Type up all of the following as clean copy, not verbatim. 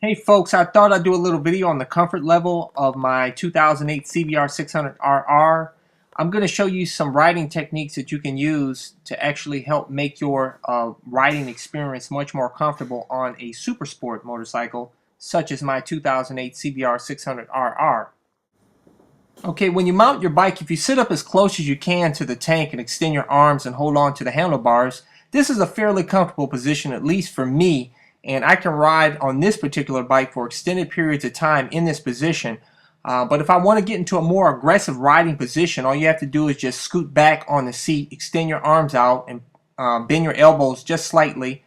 Hey folks, I thought I'd do a little video on the comfort level of my 2008 CBR600rr. I'm going to show you some riding techniques that you can use to actually help make your riding experience much more comfortable on a super sport motorcycle such as my 2008 CBR600rr. Okay, when you mount your bike, if you sit up as close as you can to the tank and extend your arms and hold on to the handlebars, this is a fairly comfortable position, at least for me, and I can ride on this particular bike for extended periods of time in this position. But if I want to get into a more aggressive riding position, all you have to do is just scoot back on the seat, extend your arms out, and bend your elbows just slightly.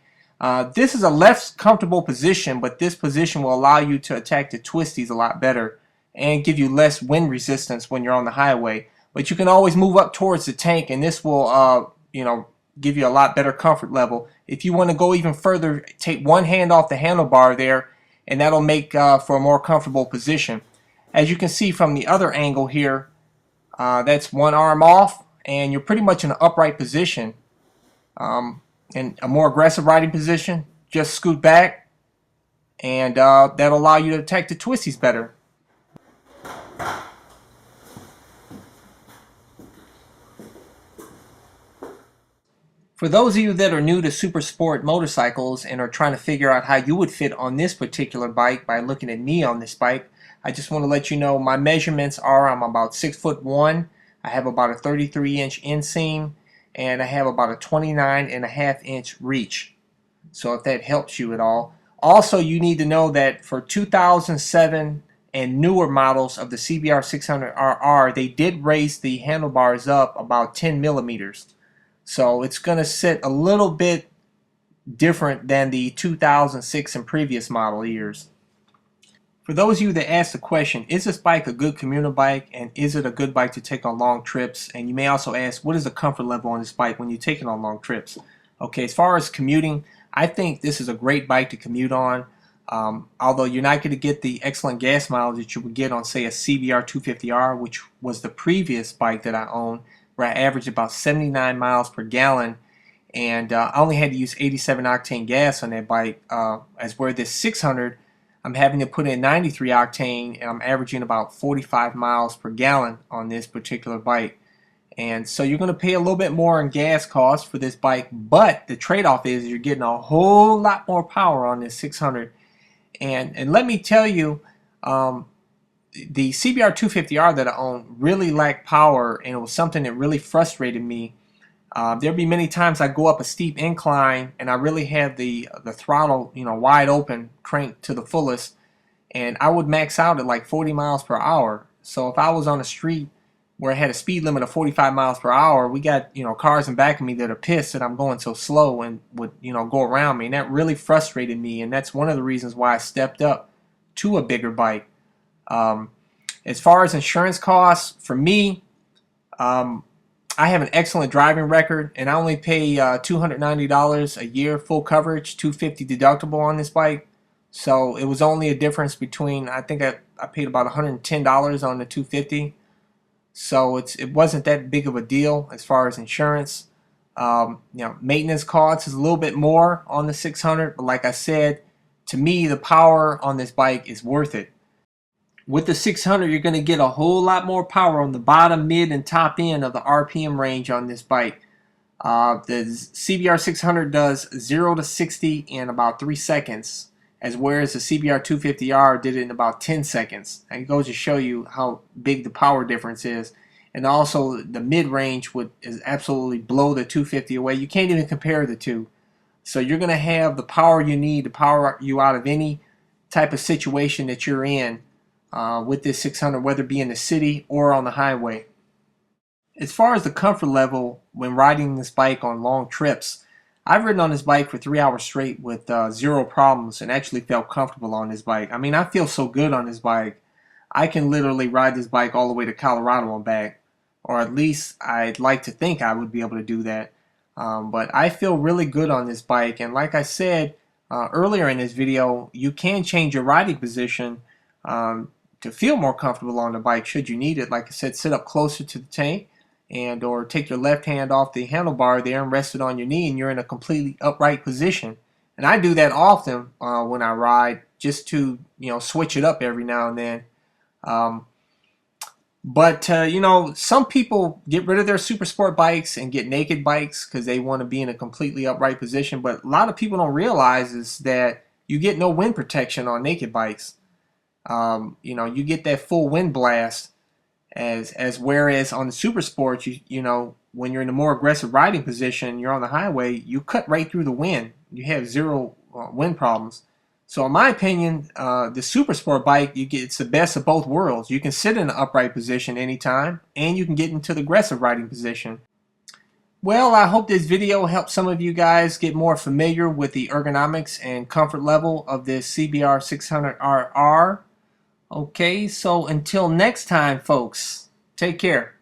This is a less comfortable position, but this position will allow you to attack the twisties a lot better and give you less wind resistance when you're on the highway. But you can always move up towards the tank, and this will give you a lot better comfort level. If you want to go even further, take one hand off the handlebar there, and that'll make for a more comfortable position. As you can see from the other angle here, that's one arm off, and you're pretty much in an upright position. In a more aggressive riding position, just scoot back, and that'll allow you to attack the twisties better. For those of you that are new to super sport motorcycles and are trying to figure out how you would fit on this particular bike by looking at me on this bike, I just want to let you know my measurements are I'm about 6'1", I have about a 33-inch inseam, and I have about a 29.5-inch reach. So if that helps you at all. Also, you need to know that for 2007 and newer models of the CBR600rr, they did raise the handlebars up about 10 millimeters. So it's going to sit a little bit different than the 2006 and previous model years. For those of you that ask the question, is this bike a good commuter bike, and is it a good bike to take on long trips? And you may also ask, what is the comfort level on this bike when you take it on long trips? Okay, as far as commuting, I think this is a great bike to commute on. Although you're not going to get the excellent gas mileage that you would get on, say, a CBR600rr, which was the previous bike that I owned, where I averaged about 79 miles per gallon, and I only had to use 87 octane gas on that bike, as where this 600 I'm having to put in 93 octane, and I'm averaging about 45 miles per gallon on this particular bike. And so you're going to pay a little bit more in gas costs for this bike, but the trade-off is you're getting a whole lot more power on this 600. And let me tell you, the CBR250R that I own really lacked power, and it was something that really frustrated me. There'll be many times I go up a steep incline and I really have the throttle wide open, cranked to the fullest, and I would max out at like 40 miles per hour. So if I was on a street where I had a speed limit of 45 miles per hour, we got cars in back of me that are pissed that I'm going so slow and would go around me, and that really frustrated me, and that's one of the reasons why I stepped up to a bigger bike. As far as insurance costs, for me, I have an excellent driving record, and I only pay $290 a year full coverage, $250 deductible on this bike. So it was only a difference between, I think I paid about $110 on the $250. So it wasn't that big of a deal as far as insurance. Maintenance costs is a little bit more on the 600, but like I said, to me the power on this bike is worth it. With the 600, you're going to get a whole lot more power on the bottom, mid, and top end of the RPM range on this bike. The CBR600 does 0 to 60 in about 3 seconds, whereas the CBR250R did it in about 10 seconds. And it goes to show you how big the power difference is. And also, the mid-range is absolutely blow the 250 away. You can't even compare the two. So you're going to have the power you need to power you out of any type of situation that you're in. With this 600, whether it be in the city or on the highway. As far as the comfort level when riding this bike on long trips, I've ridden on this bike for 3 hours straight with zero problems and actually felt comfortable on this bike. I mean, I feel so good on this bike. I can literally ride this bike all the way to Colorado and back, or at least I'd like to think I would be able to do that. But I feel really good on this bike, and like I said earlier in this video, you can change your riding position to feel more comfortable on the bike should you need it. Like I said, sit up closer to the tank, and or take your left hand off the handlebar there and rest it on your knee, and you're in a completely upright position. And I do that often when I ride just to, you know, switch it up every now and then. Um, but you know, some people get rid of their super sport bikes and get naked bikes because they want to be in a completely upright position. But a lot of people don't realize is that you get no wind protection on naked bikes. You know, you get that full wind blast, as whereas on the super sports, you know, when you're in a more aggressive riding position, you're on the highway, you cut right through the wind. You have zero wind problems. So in my opinion, the super sport bike, it's the best of both worlds. You can sit in an upright position anytime, and you can get into the aggressive riding position. Well, I hope this video helped some of you guys get more familiar with the ergonomics and comfort level of this CBR600rr. Okay, so until next time, folks, take care.